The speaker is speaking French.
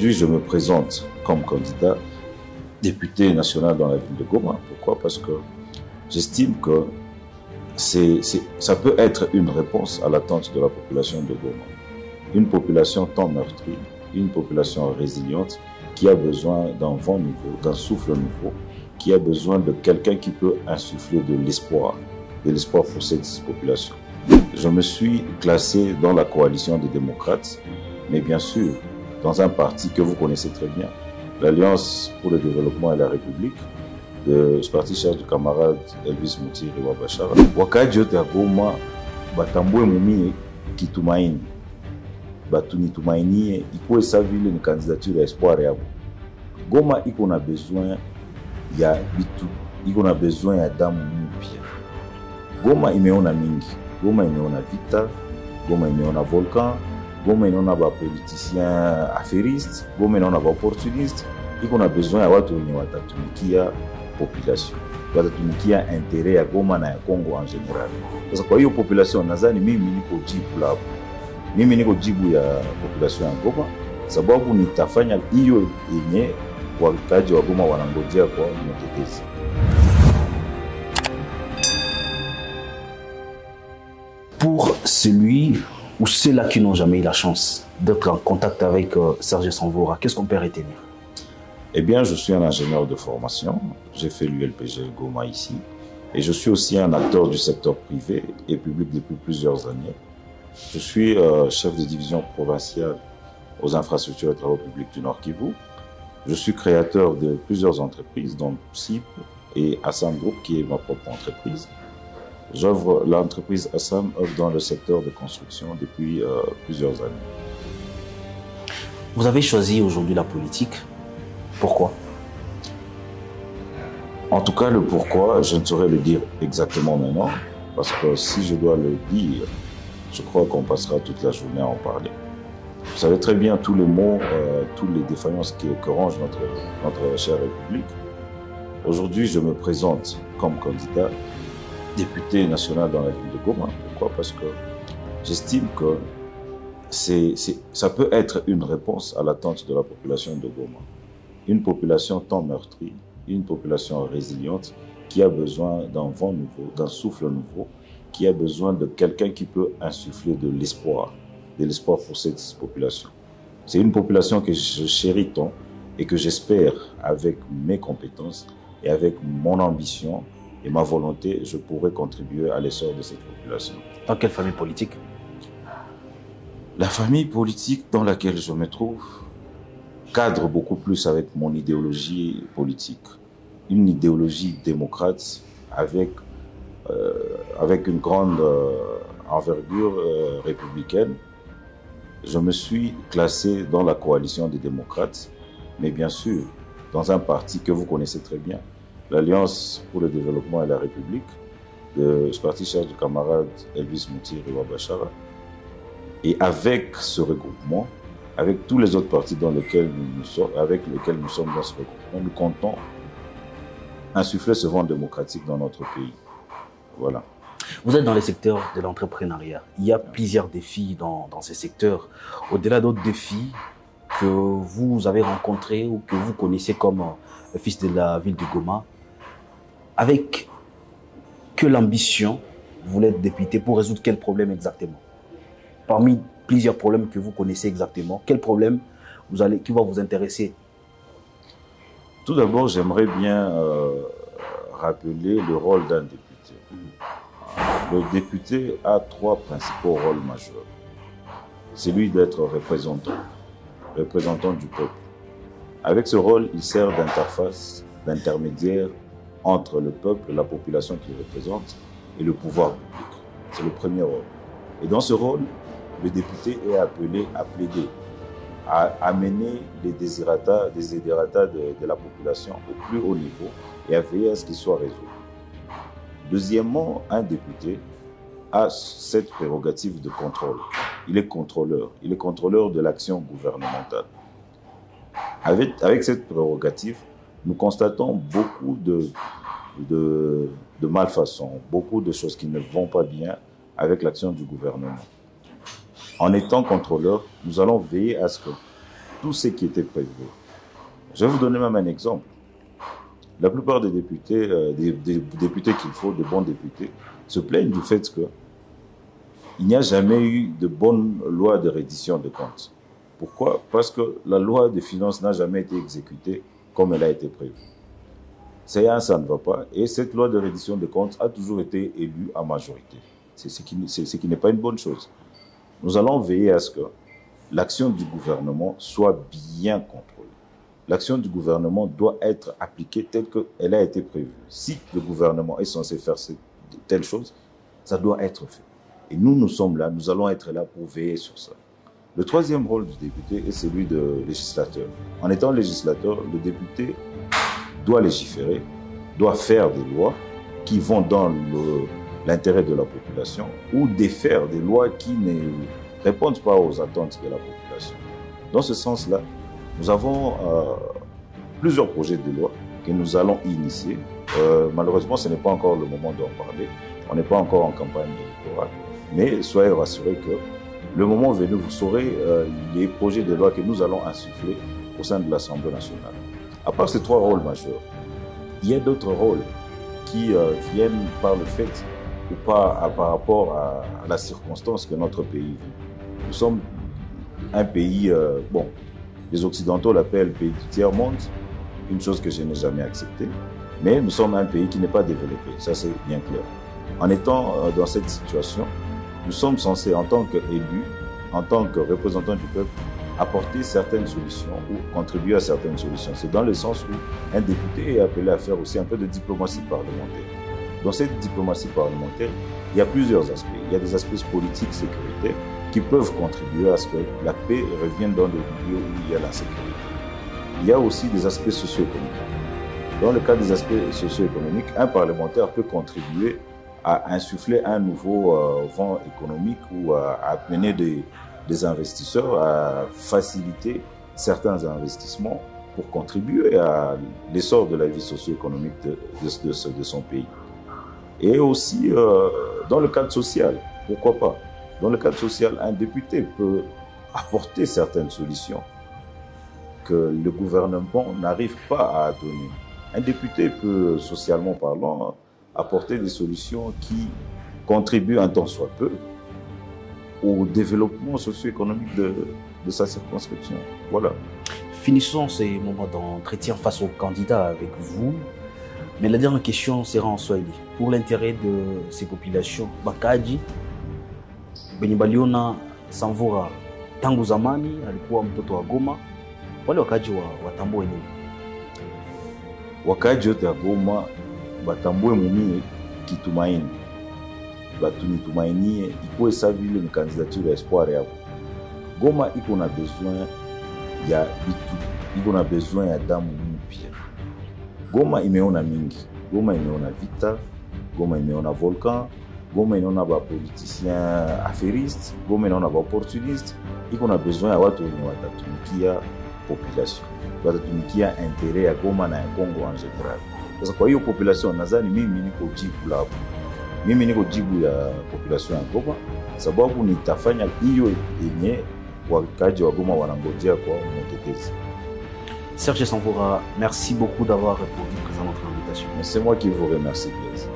Aujourd'hui, je me présente comme candidat député national dans la ville de Goma. Pourquoi? Parce que j'estime que ça peut être une réponse à l'attente de la population de Goma. Une population tant meurtrie, une population résiliente qui a besoin d'un vent nouveau, d'un souffle nouveau, qui a besoin de quelqu'un qui peut insuffler de l'espoir pour cette population. Je me suis classé dans la coalition des démocrates, mais bien sûr, dans un parti que vous connaissez très bien, l'Alliance pour le développement et la République, ce parti cher du camarade Elvis Mutiri Wabashara. Wakati yote ya Goma batambue mumie kitumaini, batunitumainie ikuwe sa vile ni candidature ya espoir yabo. Goma iko na besoin ya bitu, iko na besoin ya damu mpya. Goma imeona mingi, Goma imeona vita, Goma imeona volcan, Goma inaona ba politiciens affairistes, Goma inaona ba opportunistes. Iko na besoin ya watu wenye watatumikia population, watatumikia intérêt ya Goma na ya Congo en general. Sasa kwa hiyo population nadhani mimi niko jibu la mimi niko jibu ya population ya Goma, sababu nitafanya hiyo yenye wakaji wa Goma wanangojea kwa mtetezi. Pour celui ou ceux-là qui n'ont jamais eu la chance d'être en contact avec Serge Sanvora, qu'est-ce qu'on peut retenir? Eh bien, je suis un ingénieur de formation. J'ai fait l'ULPG Goma ici. Et je suis aussi un acteur du secteur privé et public depuis plusieurs années. Je suis chef de division provinciale aux infrastructures et travaux publics du Nord Kivu. Je suis créateur de plusieurs entreprises, dont SIP et Assam Group, qui est ma propre entreprise. L'entreprise Assam œuvre dans le secteur de construction depuis plusieurs années. Vous avez choisi aujourd'hui la politique. Pourquoi? En tout cas, le pourquoi, je ne saurais le dire exactement maintenant, parce que si je dois le dire, je crois qu'on passera toute la journée à en parler. Vous savez très bien tous les mots, toutes les défaillances que rongent notre chère République. Aujourd'hui, je me présente comme candidat député national dans la ville de Goma. Pourquoi? Parce que j'estime que ça peut être une réponse à l'attente de la population de Goma. Une population tant meurtrie, une population résiliente qui a besoin d'un vent nouveau, d'un souffle nouveau, qui a besoin de quelqu'un qui peut insuffler de l'espoir pour cette population. C'est une population que je chéris tant et que j'espère, avec mes compétences et avec mon ambition et ma volonté, je pourrais contribuer à l'essor de cette population. Dans quelle famille politique? La famille politique dans laquelle je me trouve cadre beaucoup plus avec mon idéologie politique. Une idéologie démocrate avec une grande envergure républicaine. Je me suis classé dans la coalition des démocrates, mais bien sûr, dans un parti que vous connaissez très bien, l'Alliance pour le développement et la République, ce parti cher du camarade Elvis Mutiri Wabashara. Et avec ce regroupement, avec tous les autres partis avec lesquels nous sommes dans ce regroupement, nous comptons insuffler ce vent démocratique dans notre pays. Voilà. Vous êtes dans le secteur de l'entrepreneuriat. Il y a plusieurs défis dans ces secteurs. Au-delà d'autres défis que vous avez rencontrés ou que vous connaissez comme fils de la ville de Goma, avec quelle ambition vous voulez être député pour résoudre quel problème exactement? Parmi plusieurs problèmes que vous connaissez exactement, quel problème qui va vous intéresser? Tout d'abord, j'aimerais bien rappeler le rôle d'un député. Le député a trois principaux rôles majeurs. Celui d'être représentant du peuple. Avec ce rôle, il sert d'interface, d'intermédiaire entre le peuple, la population qu'il représente, et le pouvoir public. C'est le premier rôle. Et dans ce rôle, le député est appelé à plaider, à amener les desiderata de la population au plus haut niveau et à veiller à ce qu'ils soient résolus. Deuxièmement, un député a cette prérogative de contrôle. Il est contrôleur de l'action gouvernementale. Avec cette prérogative, nous constatons beaucoup de malfaçons, beaucoup de choses qui ne vont pas bien avec l'action du gouvernement. En étant contrôleur, nous allons veiller à ce que tout ce qui était prévu. Je vais vous donner même un exemple. La plupart des députés, des députés qu'il faut, de bons députés, se plaignent du fait qu'il n'y a jamais eu de bonne loi de reddition de comptes. Pourquoi? Parce que la loi des finances n'a jamais été exécutée comme elle a été prévue. Ça ne va pas. Et cette loi de reddition de comptes a toujours été élue à majorité. C'est ce qui n'est pas une bonne chose. Nous allons veiller à ce que l'action du gouvernement soit bien contrôlée. L'action du gouvernement doit être appliquée telle qu'elle a été prévue. Si le gouvernement est censé faire telle chose, ça doit être fait. Et nous sommes là, nous allons être là pour veiller sur ça. Le troisième rôle du député est celui de législateur. En étant législateur, le député doit légiférer, doit faire des lois qui vont dans l'intérêt de la population ou défaire des lois qui ne répondent pas aux attentes de la population. Dans ce sens-là, nous avons plusieurs projets de loi que nous allons initier. Malheureusement, ce n'est pas encore le moment d'en parler. On n'est pas encore en campagne électorale. Mais soyez rassurés que le moment venu, vous saurez les projets de loi que nous allons insuffler au sein de l'Assemblée nationale. À part ces trois rôles majeurs, il y a d'autres rôles qui viennent par le fait ou pas par rapport à la circonstance que notre pays vit. Nous sommes un pays, les Occidentaux l'appellent pays du tiers-monde, une chose que je n'ai jamais acceptée, mais nous sommes un pays qui n'est pas développé, ça c'est bien clair. En étant dans cette situation, nous sommes censés, en tant qu'élus, en tant que représentants du peuple, apporter certaines solutions ou contribuer à certaines solutions. C'est dans le sens où un député est appelé à faire aussi un peu de diplomatie parlementaire. Dans cette diplomatie parlementaire, il y a plusieurs aspects. Il y a des aspects politiques, sécuritaires, qui peuvent contribuer à ce que la paix revienne dans le milieu où il y a la sécurité. Il y a aussi des aspects socio-économiques. Dans le cas des aspects socio-économiques, un parlementaire peut contribuer à insuffler un nouveau vent économique ou à amener des investisseurs, à faciliter certains investissements pour contribuer à l'essor de la vie socio-économique de son pays. Et aussi dans le cadre social, pourquoi pas? Dans le cadre social, un député peut apporter certaines solutions que le gouvernement n'arrive pas à donner. Un député peut, socialement parlant, apporter des solutions qui contribuent un tant soit peu au développement socio-économique de sa circonscription. Voilà. Finissons ces moments d'entretien face aux candidats avec vous. Mais la dernière question sera en Swahili. Pour l'intérêt de ces populations, Bakaji, Benibaliona Samvura, tangu zamani alikuwa mtoto wa Goma, wale wakaji watambue nini? Wakaji wote wa Goma batambue mumie kitumaini. Batunitumainie ikuwe sa vile ni candidature ya espoir yabo. Goma iko na besoin ya bitu, iko na besoin ya damu mpya. Goma imeona mingi. Goma imeona vita, Goma imeona volcan, Goma inaona ba politiciens affairistes, Goma inaona ba opportunistes. Iko na besoin ya watu wenye watatumikia population, watatumikia intérêt ya Goma na ya Congo en general. Sasa kwa hiyo population nadhani mimi niko jibu labo. Mimi niko jibu ya population ya Goma sababu nitafanya hiyo yenye wakaji wa Goma wanangojea kwa mtetezi. Serge Samvura, merci beaucoup d'avoir répondu présent à notre invitation. C'est moi qui vous remercie, Blaise.